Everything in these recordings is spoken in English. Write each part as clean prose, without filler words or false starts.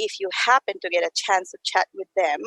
If you happen to get a chance to chat with them,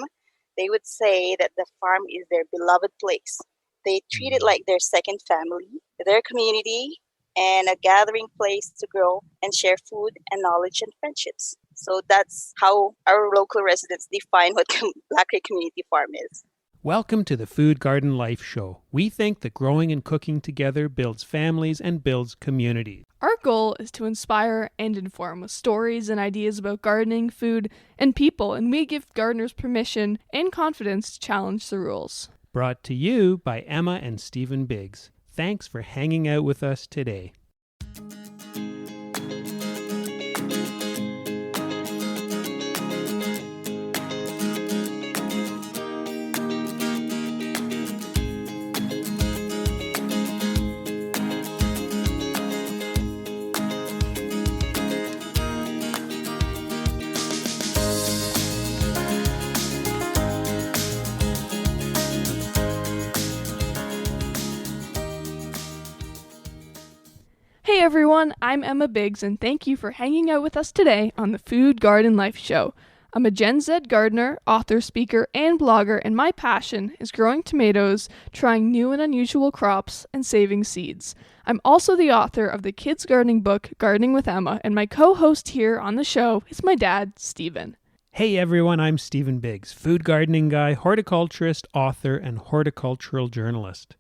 they would say that the farm is their beloved place. They treat it like their second family, their community, and a gathering place to grow and share food and knowledge and friendships. So that's how our local residents define what Black Creek Community Farm is. Welcome to the Food Garden Life Show. We think that growing and cooking together builds families and builds communities. Our goal is to inspire and inform with stories and ideas about gardening, food, and people, and we give gardeners permission and confidence to challenge the rules. Brought to you by Emma and Stephen Biggs. Thanks for hanging out with us today. Hey everyone, I'm Emma Biggs, and thank you for hanging out with us today on the Food Garden Life Show. I'm a Gen Z gardener, author, speaker, and blogger, and my passion is growing tomatoes, trying new and unusual crops, and saving seeds. I'm also the author of the kids' gardening book, Gardening with Emma, and my co-host here on the show is my dad, Stephen. Hey everyone, I'm Stephen Biggs, food gardening guy, horticulturist, author, and horticultural journalist.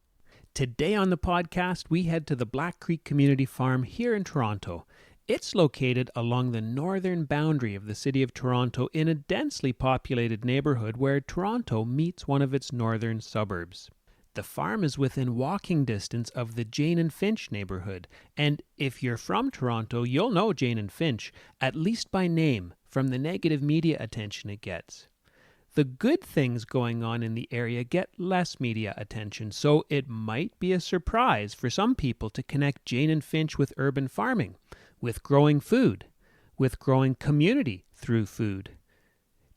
Today on the podcast, we head to the Black Creek Community Farm here in Toronto. It's located along the northern boundary of the city of Toronto in a densely populated neighbourhood where Toronto meets one of its northern suburbs. The farm is within walking distance of the Jane and Finch neighbourhood, and if you're from Toronto, you'll know Jane and Finch, at least by name, from the negative media attention it gets. The good things going on in the area get less media attention, so it might be a surprise for some people to connect Jane and Finch with urban farming, with growing food, with growing community through food.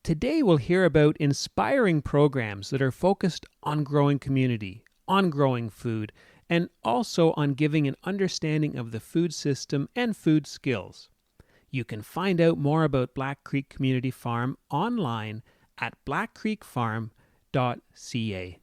Today we'll hear about inspiring programs that are focused on growing community, on growing food, and also on giving an understanding of the food system and food skills. You can find out more about Black Creek Community Farm online at blackcreekfarm.ca.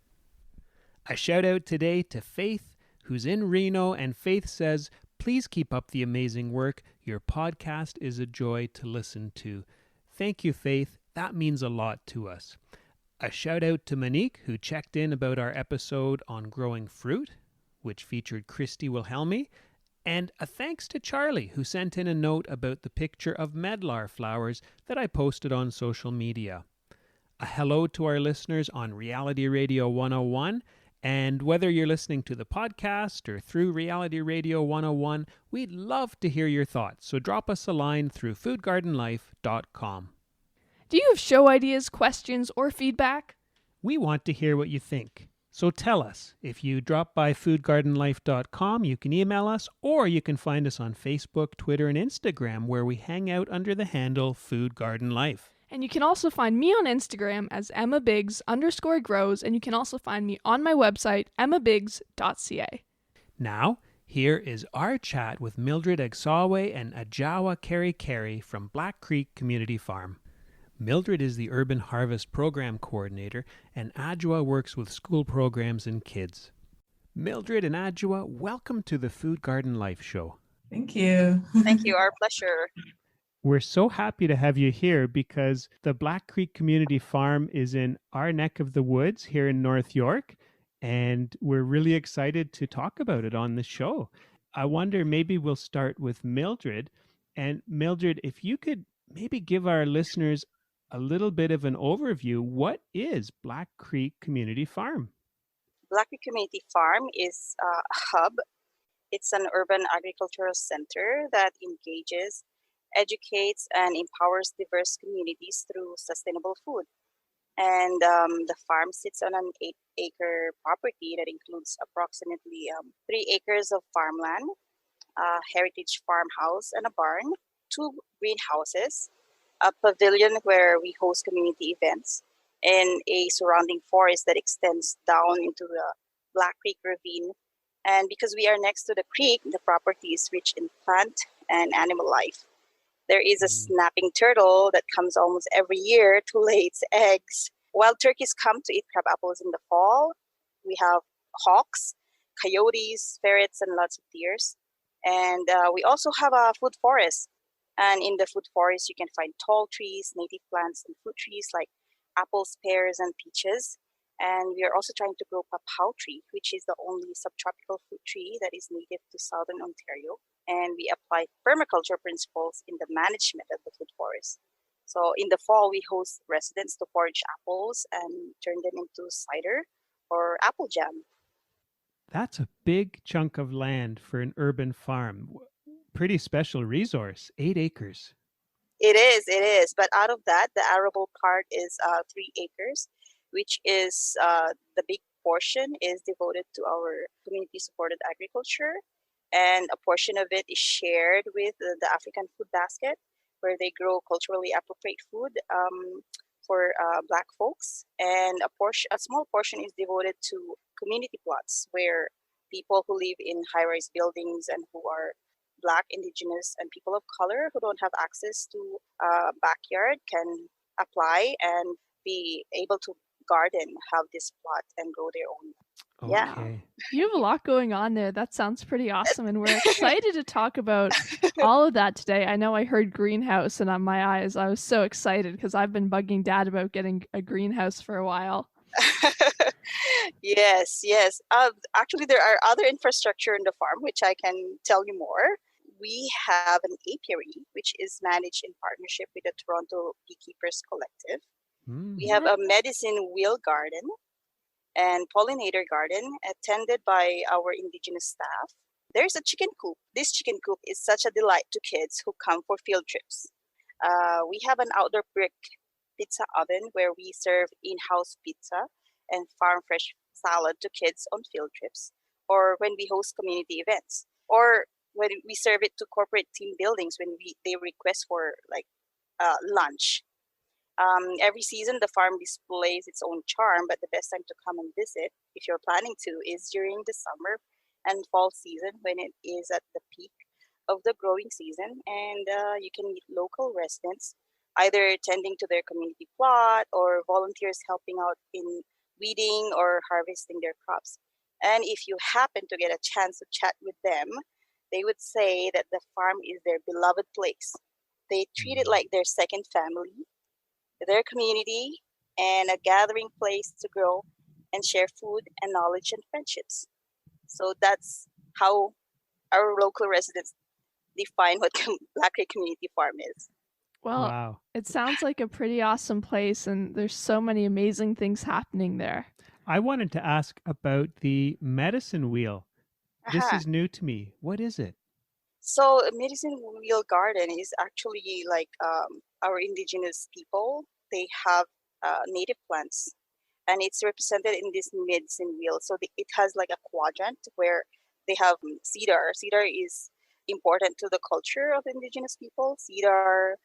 A shout out today to Faith, who's in Reno, and Faith says, please keep up the amazing work. Your podcast is a joy to listen to. Thank you, Faith. That means a lot to us. A shout out to Monique, who checked in about our episode on growing fruit, which featured Christy Wilhelmi. And a thanks to Charlie, who sent in a note about the picture of medlar flowers that I posted on social media. A hello to our listeners on Reality Radio 101, and whether you're listening to the podcast or through Reality Radio 101, we'd love to hear your thoughts, so drop us a line through foodgardenlife.com. Do you have show ideas, questions, or feedback? We want to hear what you think, so tell us. If you drop by foodgardenlife.com, you can email us, or you can find us on Facebook, Twitter, and Instagram, where we hang out under the handle Food Garden Life. And you can also find me on Instagram as EmmaBiggs_grows, and you can also find me on my website, emmabiggs.ca. Now, here is our chat with Mildred Agsawe and Ajawa Carey from Black Creek Community Farm. Mildred is the Urban Harvest Program Coordinator, and Ajawa works with school programs and kids. Mildred and Ajawa, welcome to the Food Garden Life Show. Thank you. Thank you, our pleasure. We're so happy to have you here because the Black Creek Community Farm is in our neck of the woods here in North York, and we're really excited to talk about it on the show. I wonder, maybe we'll start with Mildred. And Mildred, if you could maybe give our listeners a little bit of an overview, what is Black Creek Community Farm? Black Creek Community Farm is a hub. It's an urban agricultural center that engages, educates, and empowers diverse communities through sustainable food. And the farm sits on an 8-acre property that includes approximately 3 acres of farmland, a heritage farmhouse and a barn, 2 greenhouses, a pavilion where we host community events, and a surrounding forest that extends down into the Black Creek ravine. And because we are next to the creek, the property is rich in plant and animal life. There is a Mm. snapping turtle that comes almost every year to lay its eggs. Wild turkeys come to eat crab apples in the fall. We have hawks, coyotes, ferrets, and lots of deers. And we also have a food forest. And in the food forest, you can find tall trees, native plants, and fruit trees like apples, pears, and peaches. And we are also trying to grow papaw tree, which is the only subtropical fruit tree that is native to southern Ontario. And we apply permaculture principles in the management of the food forest. So in the fall, we host residents to forage apples and turn them into cider or apple jam. That's a big chunk of land for an urban farm. Pretty special resource, 8 acres. It is. But out of that, the arable part is 3 acres, which is the big portion is devoted to our community supported agriculture. And a portion of it is shared with the African Food Basket, where they grow culturally appropriate food for Black folks. And a small portion is devoted to community plots, where people who live in high-rise buildings and who are Black, Indigenous, and people of color who don't have access to a backyard can apply and be able to garden, have this plot, and grow their own. Yeah. Okay. You have a lot going on there. That sounds pretty awesome. And we're excited to talk about all of that today. I know I heard greenhouse, and on my eyes, I was so excited because I've been bugging Dad about getting a greenhouse for a while. Yes. Actually, there are other infrastructure in the farm, which I can tell you more. We have an apiary, which is managed in partnership with the Toronto Beekeepers Collective. We have a medicine wheel garden and pollinator garden attended by our Indigenous staff. There's a chicken coop. This chicken coop is such a delight to kids who come for field trips. We have an outdoor brick pizza oven where we serve in-house pizza and farm fresh salad to kids on field trips, or when we host community events, or when we serve it to corporate team buildings when they request for like lunch. Every season, the farm displays its own charm, but the best time to come and visit, if you're planning to, is during the summer and fall season when it is at the peak of the growing season, and you can meet local residents, either tending to their community plot or volunteers helping out in weeding or harvesting their crops. And if you happen to get a chance to chat with them, they would say that the farm is their beloved place. They treat it like their second family, their community, and a gathering place to grow and share food and knowledge and friendships. So that's how our local residents define what Black Creek Community Farm is. Well, Wow. it sounds like a pretty awesome place, and there's so many amazing things happening there. I wanted to ask about the medicine wheel. This Aha. is new to me. What is it? So a medicine wheel garden is actually like our indigenous people. They have native plants, and it's represented in this medicine wheel. So it has like a quadrant where they have cedar. Cedar is important to the culture of indigenous people. Cedar,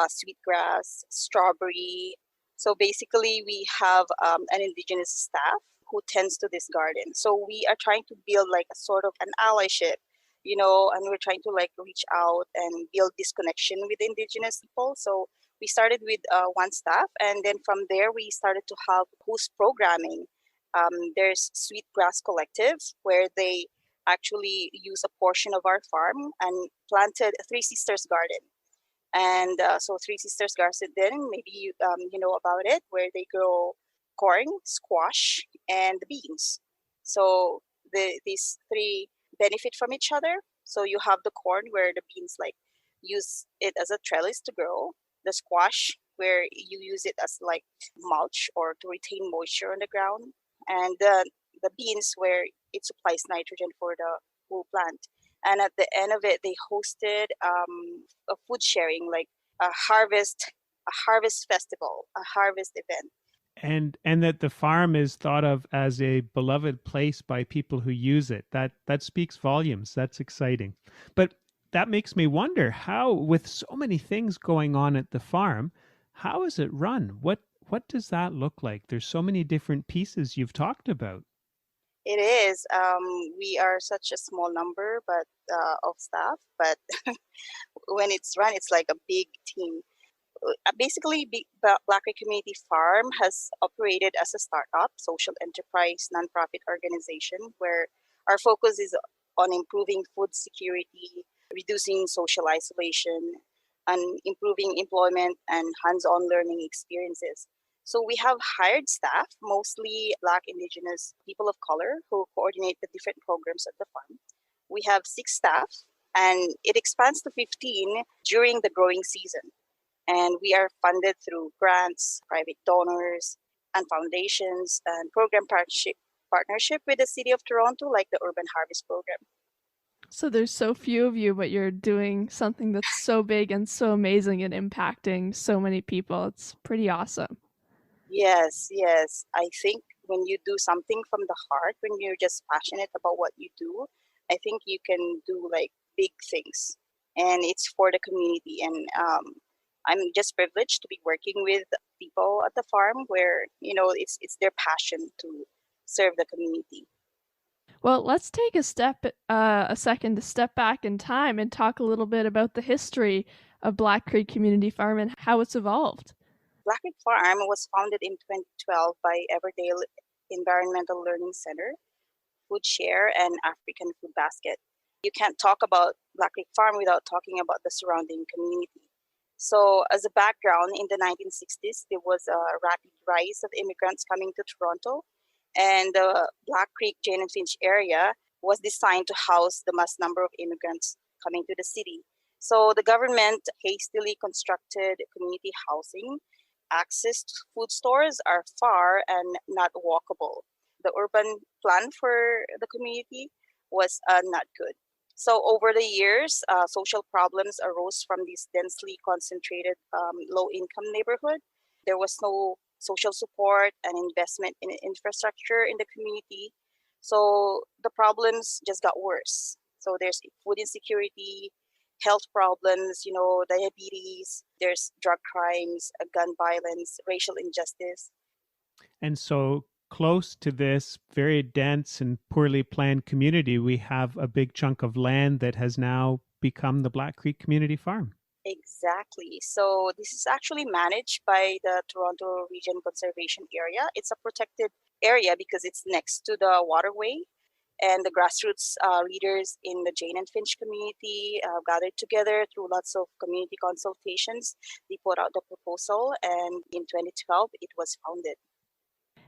sweetgrass, strawberry. So basically, we have an indigenous staff who tends to this garden. So we are trying to build like a sort of an allyship, and we're trying to like reach out and build this connection with indigenous people. So we started with one staff, and then from there we started to have host programming. There's Sweetgrass Collective, where they actually use a portion of our farm and planted a Three Sisters Garden. And so Three Sisters Garden, maybe you know about it, where they grow corn, squash, and beans. So these three benefit from each other. So you have the corn where the beans like use it as a trellis to grow, the squash where you use it as like mulch or to retain moisture on the ground, and the beans where it supplies nitrogen for the whole plant. And at the end of it, they hosted a food sharing, like a harvest festival, a harvest event. And that the farm is thought of as a beloved place by people who use it. That speaks volumes. That's exciting. But that makes me wonder how, with so many things going on at the farm, how is it run? What does that look like? There's so many different pieces you've talked about. It is. We are such a small number, but of staff. But when it's run, it's like a big team. Basically, Black Creek Community Farm has operated as a startup, social enterprise, nonprofit organization where our focus is on improving food security, reducing social isolation, and improving employment and hands-on learning experiences. So we have hired staff, mostly Black, Indigenous, people of color, who coordinate the different programs at the farm. We have 6 staff, and it expands to 15 during the growing season. And we are funded through grants, private donors, and foundations, and program partnership with the City of Toronto, like the Urban Harvest Program. So there's so few of you, but you're doing something that's so big and so amazing and impacting so many people. It's pretty awesome. Yes, yes. I think when you do something from the heart, when you're just passionate about what you do, I think you can do like big things. And it's for the community. And I'm just privileged to be working with people at the farm where, it's their passion to serve the community. Well, let's take a second to step back in time and talk a little bit about the history of Black Creek Community Farm and how it's evolved. Black Creek Farm was founded in 2012 by Everdale Environmental Learning Center, Food Share, and African Food Basket. You can't talk about Black Creek Farm without talking about the surrounding community. So as a background, in the 1960s, there was a rapid rise of immigrants coming to Toronto, and the Black Creek, Jane and Finch area was designed to house the mass number of immigrants coming to the city. So the government hastily constructed community housing. Access to food stores are far and not walkable. The urban plan for the community was not good. So over the years, social problems arose from this densely concentrated low-income neighborhood. There was no social support and investment in infrastructure in the community. So the problems just got worse. So there's food insecurity, health problems, diabetes, there's drug crimes, gun violence, racial injustice. And so close to this very dense and poorly planned community, we have a big chunk of land that has now become the Black Creek Community Farm. Exactly. So this is actually managed by the Toronto Region Conservation Area. It's a protected area because it's next to the waterway. And the grassroots leaders in the Jane and Finch community gathered together through lots of community consultations. They put out the proposal, and in 2012, it was founded.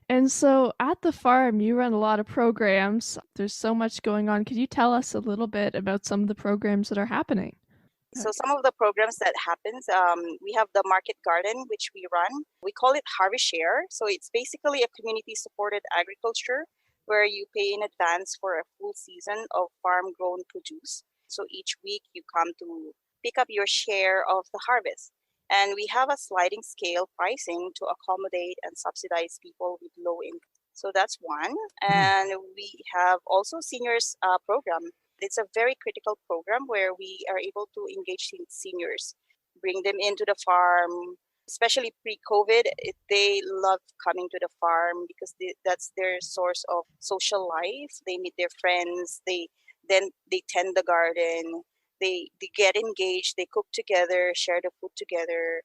And so at the farm, you run a lot of programs. There's so much going on. Could you tell us a little bit about some of the programs that are happening? So some of the programs that happens, we have the market garden, which we run. We call it Harvest Share. So it's basically a community-supported agriculture where you pay in advance for a full season of farm-grown produce. So each week you come to pick up your share of the harvest. And we have a sliding scale pricing to accommodate and subsidize people with low income. So that's one. And we have also seniors program. It's a very critical program where we are able to engage seniors, bring them into the farm, especially pre-COVID. They love coming to the farm because that's their source of social life. They meet their friends. They tend the garden. They get engaged. They cook together, share the food together.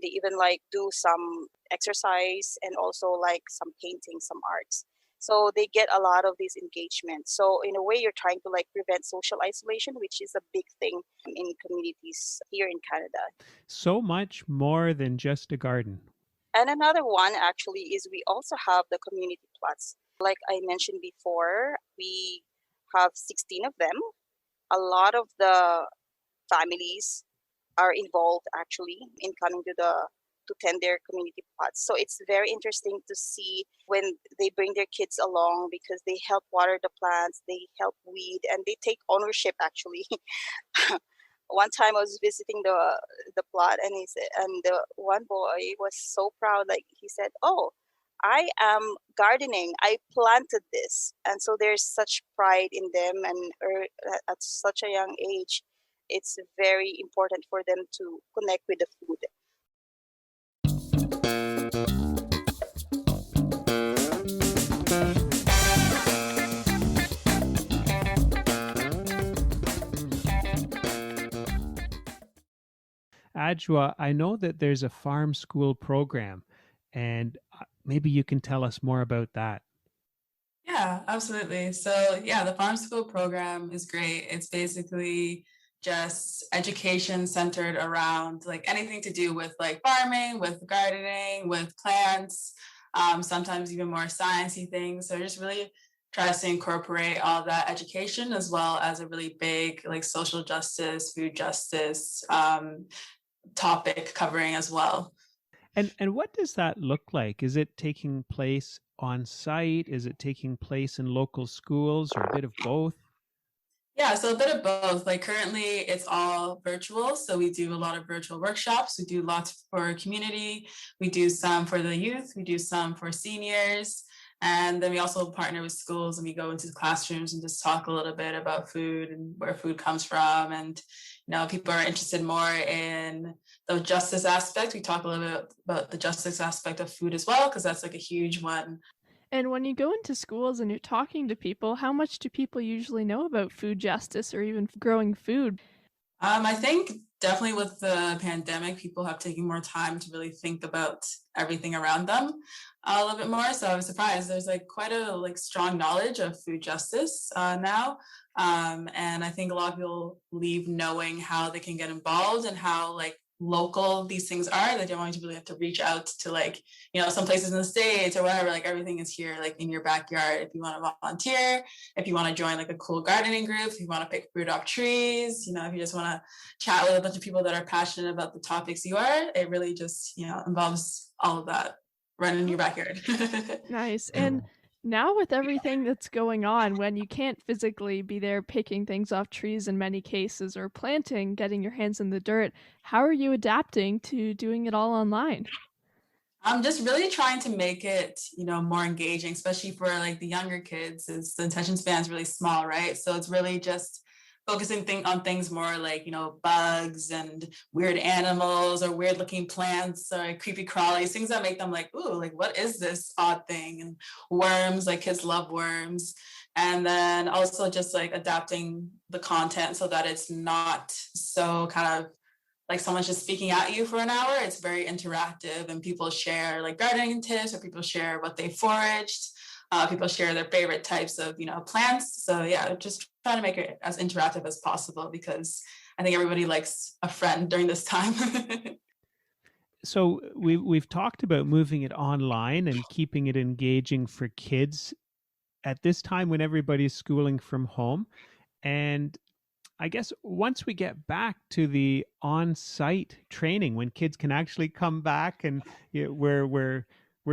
They even like do some exercise and also like some painting, some arts. So they get a lot of these engagements. So in a way, you're trying to like prevent social isolation, which is a big thing in communities here in Canada. So much more than just a garden. And another one actually is we also have the community plots. Like I mentioned before, we have 16 of them. A lot of the families are involved actually in coming to tend their community plots. So it's very interesting to see when they bring their kids along because they help water the plants, they help weed, and they take ownership actually. One time I was visiting the plot, and the one boy was so proud. Like he said, "Oh, I am gardening. I planted this," and so there's such pride in them, and at such a young age, it's very important for them to connect with the food. Adjoa, I know that there's a farm school program, and maybe you can tell us more about that. Yeah, absolutely. So, yeah, the farm school program is great. It's basically just education centered around like anything to do with like farming, with gardening, with plants, sometimes even more sciencey things. So, it just really tries to incorporate all that education as well as a really big like social justice, food justice topic covering as well. And what does that look like? Is it taking place on site? Is it taking place in local schools, or a bit of both? Yeah, so a bit of both. Like currently, it's all virtual. So we do a lot of virtual workshops. We do lots for community. We do some for the youth. We do some for seniors. And then we also partner with schools and we go into the classrooms and just talk a little bit about food and where food comes from. And, people are interested more in the justice aspect. We talk a little bit about the justice aspect of food as well, because that's like a huge one. And when you go into schools and you're talking to people, how much do people usually know about food justice or even growing food? I think definitely with the pandemic, people have taken more time to really think about everything around them a little bit more. So I was surprised. There's like quite a like strong knowledge of food justice now, and I think a lot of people leave knowing how they can get involved and how like local these things are. They don't want to really have to reach out to like some places in the States or whatever. Like everything is here, like in your backyard. If you want to volunteer, if you want to join like a cool gardening group, if you want to pick fruit off trees, if you just want to chat with a bunch of people that are passionate about the topics you are, it really just involves all of that right in your backyard. Nice. And now with everything that's going on, when you can't physically be there picking things off trees in many cases or planting, getting your hands in the dirt, how are you adapting to doing it all online? I'm just really trying to make it, more engaging, especially for like the younger kids, is the attention span is really small, right? So it's really just focusing on things more like, bugs and weird animals or weird looking plants or creepy crawlies, things that make them like, ooh, like what is this odd thing? And worms, like kids love worms. And then also just like adapting the content so that it's not so kind of like someone's just speaking at you for an hour. It's very interactive and people share like gardening tips or people share what they foraged. People share their favorite types of, plants. So yeah, just trying to make it as interactive as possible because I think everybody likes a friend during this time. So we've talked about moving it online and keeping it engaging for kids at this time when everybody's schooling from home. And I guess once we get back to the on-site training, when kids can actually come back, and we're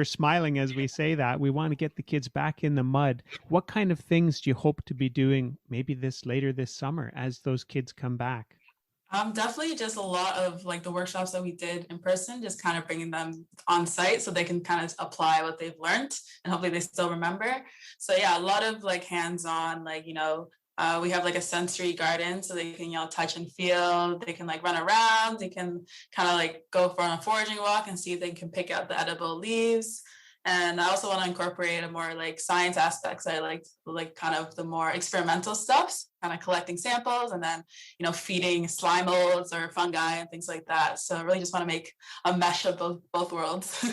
smiling as we say that, we want to get the kids back in the mud. What kind of things do you hope to be doing maybe later this summer as those kids come back? Definitely just a lot of like the workshops that we did in person, just kind of bringing them on site so they can kind of apply what they've learned and hopefully they still remember. So yeah, a lot of like hands-on, like, we have like a sensory garden so they can, touch and feel, they can like run around, they can kind of like go for a foraging walk and see if they can pick out the edible leaves. And I also want to incorporate a more like science aspects. I like kind of the more experimental stuff, kind of collecting samples and then, feeding slime molds or fungi and things like that. So I really just want to make a mesh of both worlds.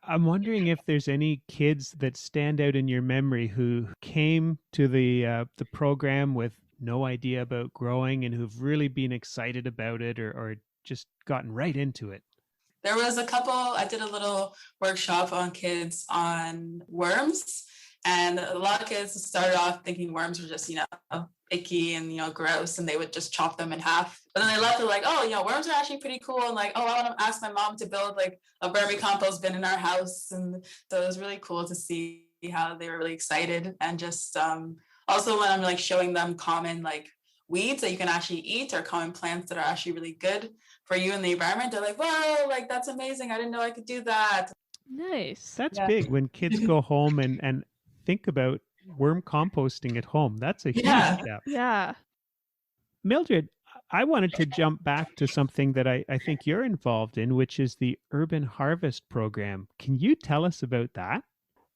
I'm wondering if there's any kids that stand out in your memory who came to the program with no idea about growing and who've really been excited about it or just gotten right into it. There was a couple, I did a little workshop on kids on worms. And a lot of kids started off thinking worms were just, icky and, gross, and they would just chop them in half. But then they left it like, oh, worms are actually pretty cool. And like, oh, I want to ask my mom to build like a vermicompost bin in our house. And so it was really cool to see how they were really excited. And just also when I'm like showing them common like weeds that you can actually eat or common plants that are actually really good for you in the environment, they're like, whoa, like that's amazing. I didn't know I could do that. Nice. That's big when kids go home and think about worm composting at home. That's a huge step. Yeah. Mildred, I wanted to jump back to something that I think you're involved in, which is the Urban Harvest program. Can you tell us about that?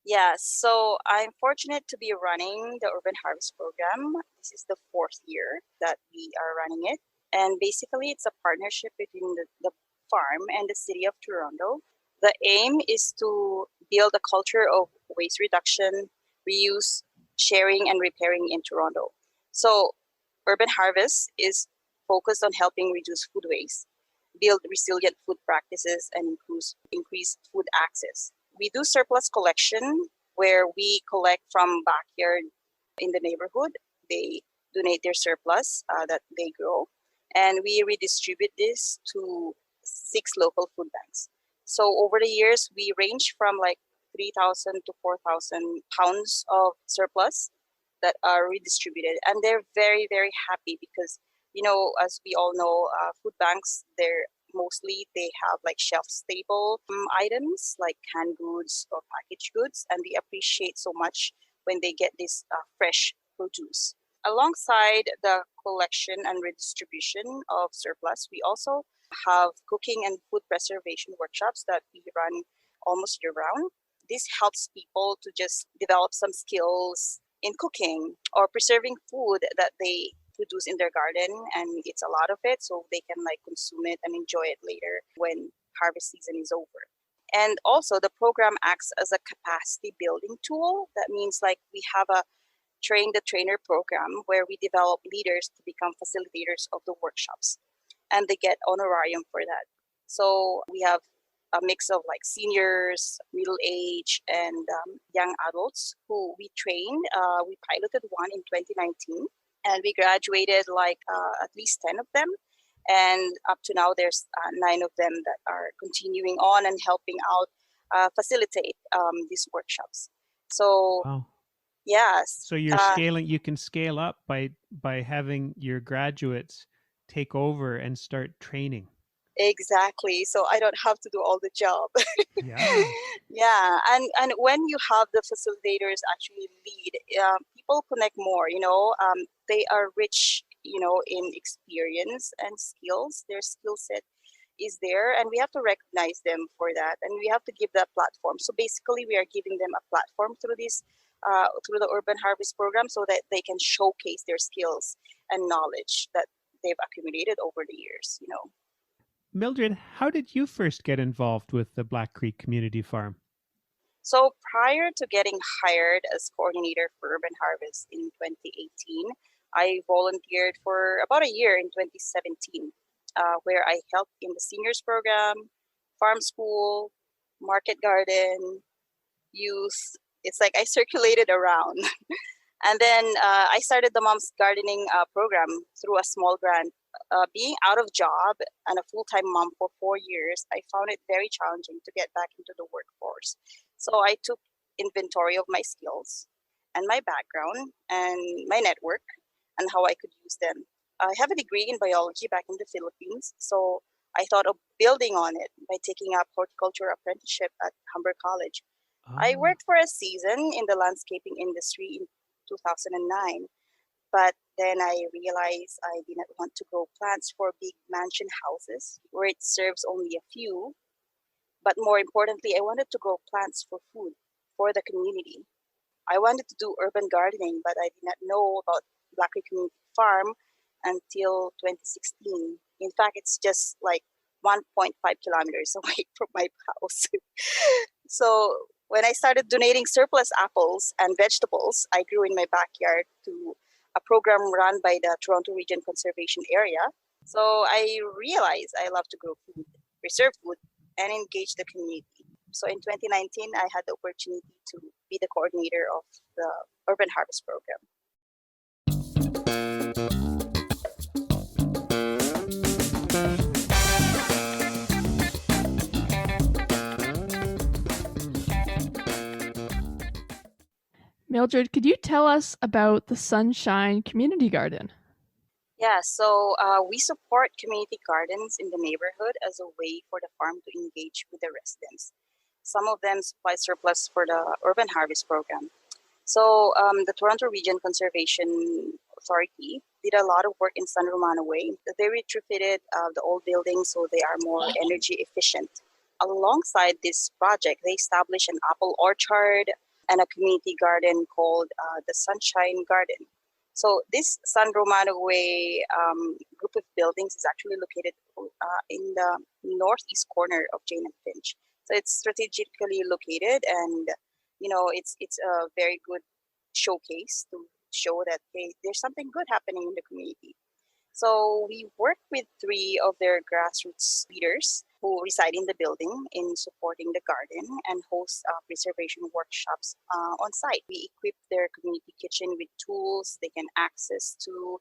Yeah, so I'm fortunate to be running the Urban Harvest program. This is the fourth year that we are running it. And basically, it's a partnership between the farm and the city of Toronto. The aim is to build a culture of waste reduction, reuse, sharing, and repairing in Toronto. So, Urban Harvest is focused on helping reduce food waste, build resilient food practices, and increase food access. We do surplus collection where we collect from backyard in the neighborhood. They donate their surplus that they grow, and we redistribute this to 6 local food banks. So over the years, we range from like 3,000 to 4,000 pounds of surplus that are redistributed, and they're very, very happy because, as we all know, food banks, they have like shelf stable items like canned goods or packaged goods, and they appreciate so much when they get this fresh produce. Alongside the collection and redistribution of surplus, we also have cooking and food preservation workshops that we run almost year round. This helps people to just develop some skills in cooking or preserving food that they produce in their garden, and it's a lot of it, so they can like consume it and enjoy it later when harvest season is over. And also the program acts as a capacity building tool. That means like we have a train the trainer program where we develop leaders to become facilitators of the workshops, and they get honorarium for that. So we have a mix of like seniors, middle age, and young adults who we trained. We piloted one in 2019, and we graduated like at least 10 of them. And up to now, there's 9 of them that are continuing on and helping out facilitate these workshops. So, Wow. yes. So you're scaling. You can scale up by having your graduates take over and start training. Exactly. So I don't have to do all the job. Yeah. Yeah, and when you have the facilitators actually lead, people connect more. They are rich, in experience and skills. Their skill set is there, and we have to recognize them for that, and we have to give that platform. So basically, we are giving them a platform through this, through the Urban Harvest program, so that they can showcase their skills and knowledge that they've accumulated over the years. Mildred, how did you first get involved with the Black Creek Community Farm? So prior to getting hired as coordinator for Urban Harvest in 2018, I volunteered for about a year in 2017, where I helped in the seniors program, farm school, market garden, youth. It's like I circulated around. And then I started the Moms Gardening program through a small grant. Being out of job and a full-time mom for 4 years, I found it very challenging to get back into the workforce. So I took inventory of my skills and my background and my network and how I could use them. I have a degree in biology back in the Philippines, so I thought of building on it by taking up horticulture apprenticeship at Humber College. I Oh, worked for a season in the landscaping industry in 2009, but then I realized I didn't want to grow plants for big mansion houses where it serves only a few. But more importantly, I wanted to grow plants for food for the community. I wanted to do urban gardening, but I did not know about Black Creek Community Farm until 2016. In fact, it's just like 1.5 kilometers away from my house. So when I started donating surplus apples and vegetables I grew in my backyard to a program run by the Toronto Region Conservation Area, so I realized I love to grow food, preserve food, and engage the community. So in 2019, I had the opportunity to be the coordinator of the Urban Harvest program. Mildred, could you tell us about the Sunshine Community Garden? Yeah, so we support community gardens in the neighborhood as a way for the farm to engage with the residents. Some of them supply surplus for the Urban Harvest program. So the Toronto Region Conservation Authority did a lot of work in San Romano Way. They retrofitted the old buildings so they are more energy efficient. Alongside this project, they established an apple orchard and a community garden called the Sunshine Garden. So this San Romano Way group of buildings is actually located in the northeast corner of Jane and Finch. So it's strategically located, and it's a very good showcase to show that, hey, there's something good happening in the community. So we work with three of their grassroots leaders who reside in the building in supporting the garden and host preservation workshops on site. We equip their community kitchen with tools they can access to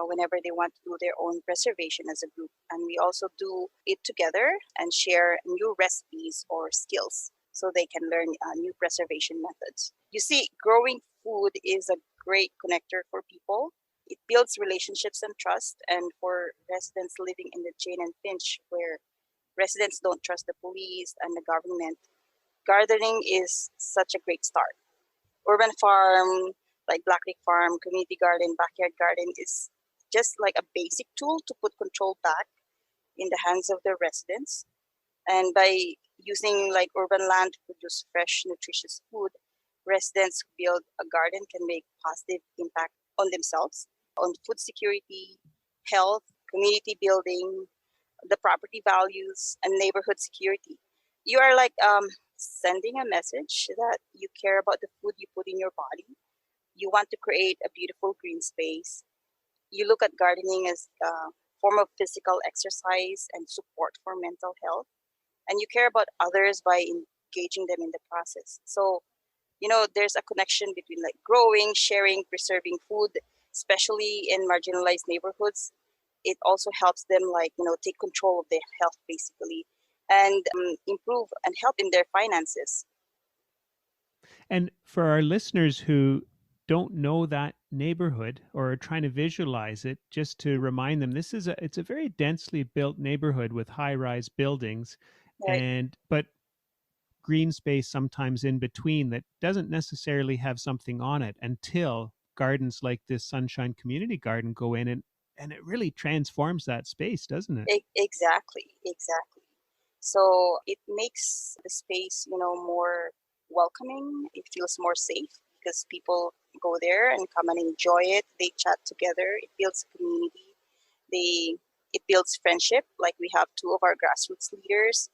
whenever they want to do their own preservation as a group. And we also do it together and share new recipes or skills so they can learn new preservation methods. You see, growing food is a great connector for people. It builds relationships and trust, and for residents living in the Jane and Finch, where residents don't trust the police and the government, gardening is such a great start. Urban farm, like Black Creek Farm, community garden, backyard garden, is just like a basic tool to put control back in the hands of the residents. And by using like urban land to produce fresh, nutritious food, residents who build a garden can make positive impact on themselves, on food security, health, community building, the property values, and neighborhood security. You are like sending a message that you care about the food you put in your body. You want to create a beautiful green space. You look at gardening as a form of physical exercise and support for mental health. And you care about others by engaging them in the process. So, there's a connection between like growing, sharing, preserving food, especially in marginalized neighborhoods. It also helps them take control of their health basically, and improve and help in their finances. And for our listeners who don't know that neighborhood or are trying to visualize it, just to remind them, it's a very densely built neighborhood with high-rise buildings, Right. but green space sometimes in between that doesn't necessarily have something on it until gardens like this Sunshine Community Garden go in, and it really transforms that space, doesn't it? Exactly. So it makes the space, more welcoming. It feels more safe because people go there and come and enjoy it. They chat together. It builds community. It builds friendship. Like we have two of our grassroots leaders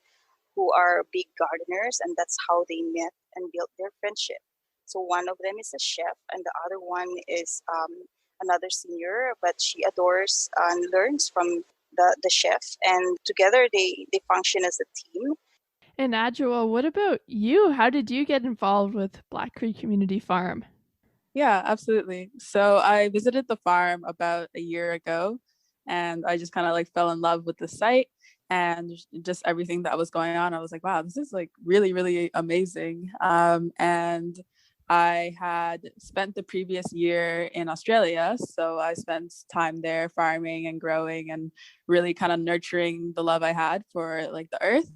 who are big gardeners, and that's how they met and built their friendship. So one of them is a chef, and the other one is another senior, but she adores and learns from the chef, and together they function as a team. And Adjoa, what about you? How did you get involved with Black Creek Community Farm? Yeah, absolutely. So I visited the farm about a year ago, and I just kind of like fell in love with the site and just everything that was going on. I was like, wow, this is like really, really amazing. And I had spent the previous year in Australia. So I spent time there farming and growing and really kind of nurturing the love I had for like the earth.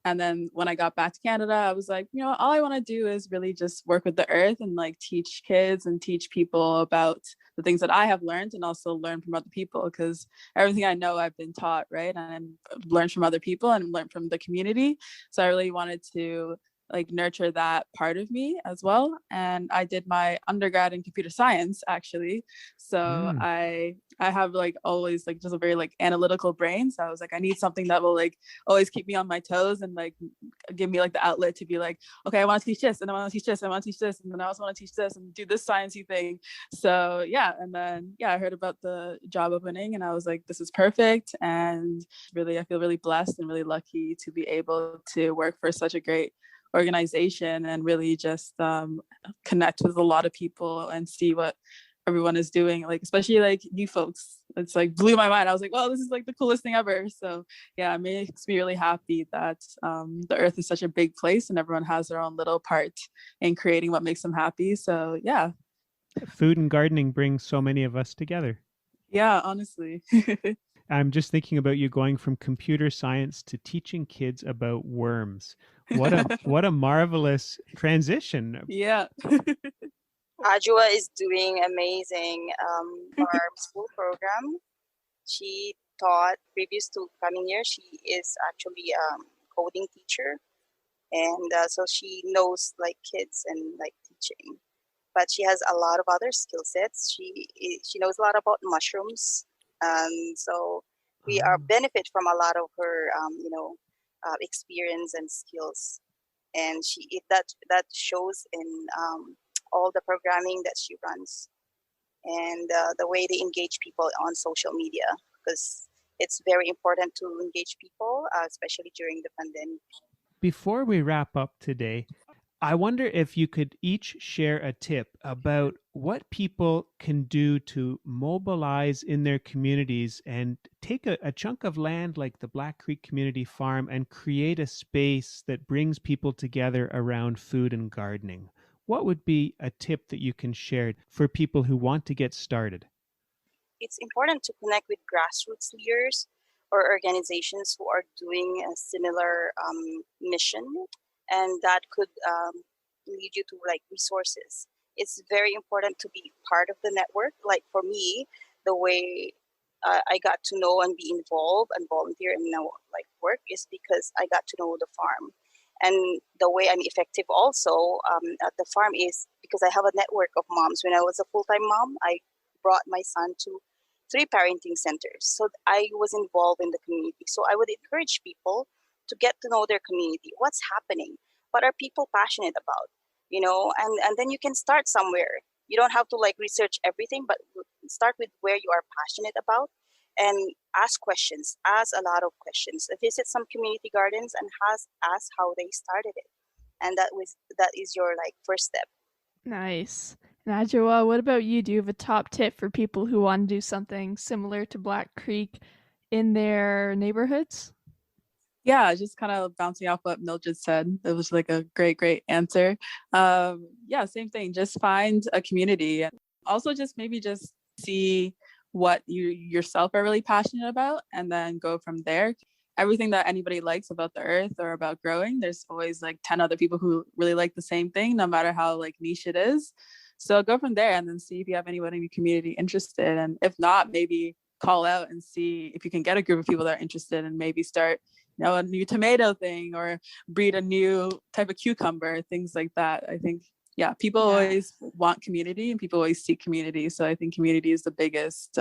And then when I got back to Canada, I was like, all I want to do is really just work with the earth and like teach kids and teach people about the things that I have learned, and also learn from other people, because everything I know I've been taught, right? And learned from other people and learned from the community. So I really wanted to like nurture that part of me as well. And I did my undergrad in computer science actually. So I have like always like just a very like analytical brain. So I was like, I need something that will like always keep me on my toes and like give me like the outlet to be like, okay, I want to teach this, and I want to teach this, and I want to teach this, and then I also want to teach this and do this sciencey thing. So yeah, and then I heard about the job opening, and I was like, this is perfect. And really, I feel really blessed and really lucky to be able to work for such a great organization and really just connect with a lot of people and see what everyone is doing, like especially like you folks. It's like blew my mind. I was like, well, this is like the coolest thing ever. So yeah, it makes me really happy that the earth is such a big place and everyone has their own little part in creating what makes them happy. So yeah, Food and gardening brings so many of us together. Yeah, honestly. I'm just thinking about you going from computer science to teaching kids about worms. What a marvelous transition. Yeah. Ajua is doing amazing farm school program. She taught previous to coming here. She is actually a coding teacher, and so she knows like kids and like teaching. but she has a lot of other skill sets. She knows a lot about mushrooms, so we are Oh. benefit from a lot of her experience and skills, and that shows in all the programming that she runs, and the way they engage people on social media, because it's very important to engage people, especially during the pandemic. Before we wrap up today, I wonder if you could each share a tip about what people can do to mobilize in their communities and take a chunk of land like the Black Creek Community Farm and create a space that brings people together around food and gardening. What would be a tip that you can share for people who want to get started? It's important to connect with grassroots leaders or organizations who are doing a similar mission, and that could lead you to like resources. It's very important to be part of the network. Like for me, the way I got to know and be involved and volunteer and like work is because I got to know the farm. And the way I'm effective also at the farm is because I have a network of moms. When I was a full-time mom, I brought my son to 3 parenting centers. So I was involved in the community. So I would encourage people to get to know their community. What's happening? What are people passionate about? And then you can start somewhere. You don't have to like research everything, but start with where you are passionate about and ask questions, ask a lot of questions. Visit some community gardens and ask how they started it. And that is your like first step. Nice. And Adjoa, what about you? Do you have a top tip for people who want to do something similar to Black Creek in their neighborhoods? Yeah, just kind of bouncing off what Mildred said. It was like a great answer. Yeah, same thing. Just find a community. Also, just maybe just see what you yourself are really passionate about, and then go from there. Everything that anybody likes about the earth or about growing, there's always like 10 other people who really like the same thing, no matter how like niche it is. So go from there and then see if you have anyone in your community interested. And if not, maybe call out and see if you can get a group of people that are interested and maybe start a new tomato thing or breed a new type of cucumber, things like that. I think, yeah, people always want community and people always seek community. So I think community is the biggest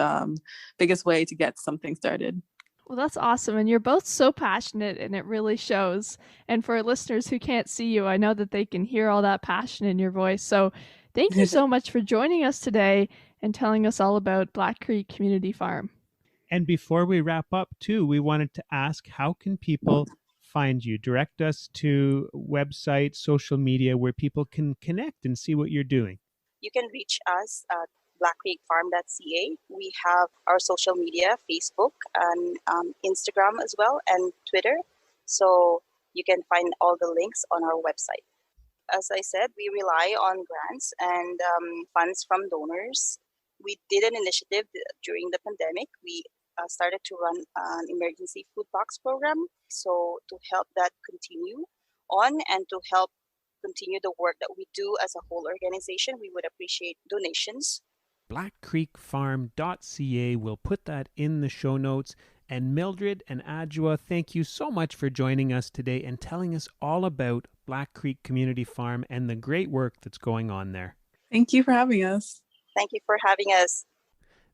way to get something started. Well, that's awesome. And you're both so passionate, and it really shows. And for listeners who can't see you, I know that they can hear all that passion in your voice. So thank you so much for joining us today and telling us all about Black Creek Community Farm. And before we wrap up, too, we wanted to ask, how can people find you? Direct us to website, social media, where people can connect and see what you're doing. You can reach us at blackcreekfarm.ca. We have our social media, Facebook and Instagram as well, and Twitter. So you can find all the links on our website. As I said, we rely on grants and funds from donors. We did an initiative during the pandemic. We started to run an emergency food box program. So to help that continue on and to help continue the work that we do as a whole organization, we would appreciate donations. blackcreekfarm.ca. We'll put that in the show notes. And Mildred and Adjoa, thank you so much for joining us today and telling us all about Black Creek Community Farm and the great work that's going on there. Thank you for having us. Thank you for having us.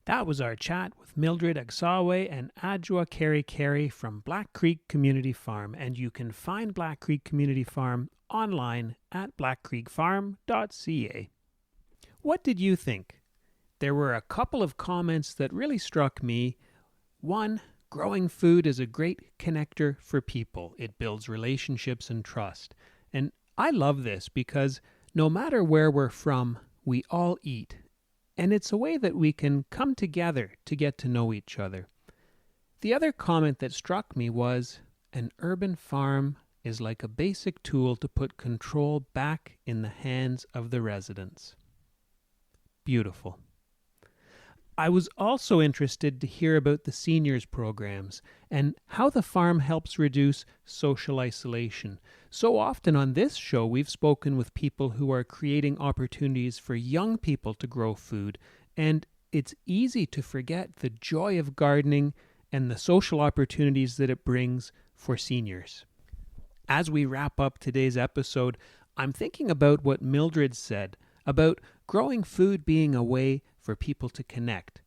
That was our chat with Mildred Agsawe and Adjoa Carey from Black Creek Community Farm. And you can find Black Creek Community Farm online at blackcreekfarm.ca. What did you think? There were a couple of comments that really struck me. One, growing food is a great connector for people. It builds relationships and trust. And I love this because no matter where we're from, we all eat. And it's a way that we can come together to get to know each other. The other comment that struck me was, an urban farm is like a basic tool to put control back in the hands of the residents. Beautiful. I was also interested to hear about the seniors programs and how the farm helps reduce social isolation. So often on this show, we've spoken with people who are creating opportunities for young people to grow food, and it's easy to forget the joy of gardening and the social opportunities that it brings for seniors. As we wrap up today's episode, I'm thinking about what Mildred said about growing food being a way for people to connect.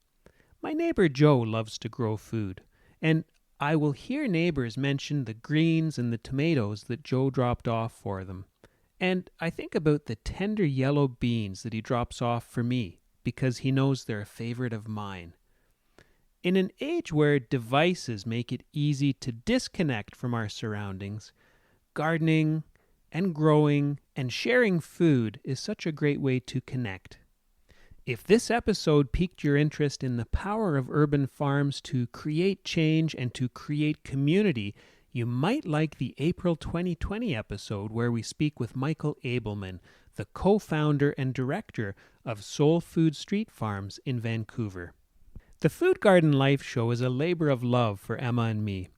My neighbor Joe loves to grow food, and I will hear neighbors mention the greens and the tomatoes that Joe dropped off for them. And I think about the tender yellow beans that he drops off for me because he knows they're a favorite of mine. In an age where devices make it easy to disconnect from our surroundings, gardening and growing and sharing food is such a great way to connect. If this episode piqued your interest in the power of urban farms to create change and to create community, you might like the April 2020 episode where we speak with Michael Abelman, the co-founder and director of Soul Food Street Farms in Vancouver. The Food Garden Life Show is a labor of love for Emma and me.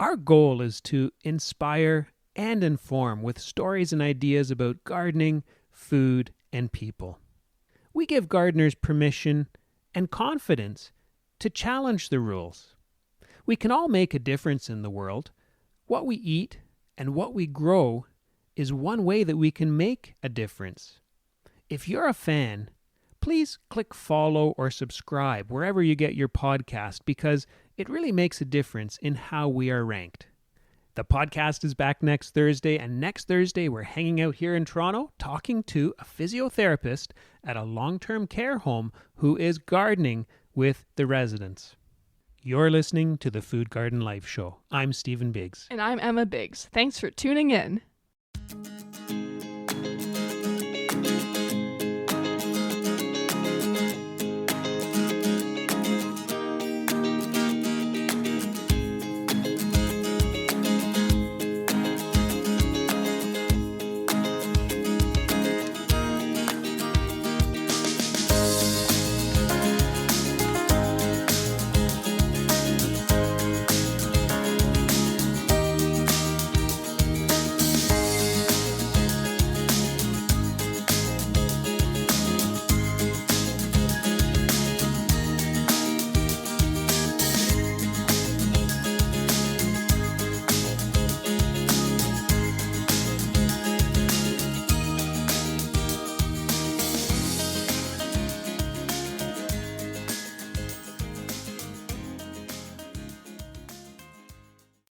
Our goal is to inspire and inform with stories and ideas about gardening, food, and people. We give gardeners permission and confidence to challenge the rules. We can all make a difference in the world. What we eat and what we grow is one way that we can make a difference. If you're a fan, please click follow or subscribe wherever you get your podcast because it really makes a difference in how we are ranked. The podcast is back next Thursday, and next Thursday we're hanging out here in Toronto talking to a physiotherapist at a long-term care home who is gardening with the residents. You're listening to the Food Garden Life Show. I'm Stephen Biggs. And I'm Emma Biggs. Thanks for tuning in.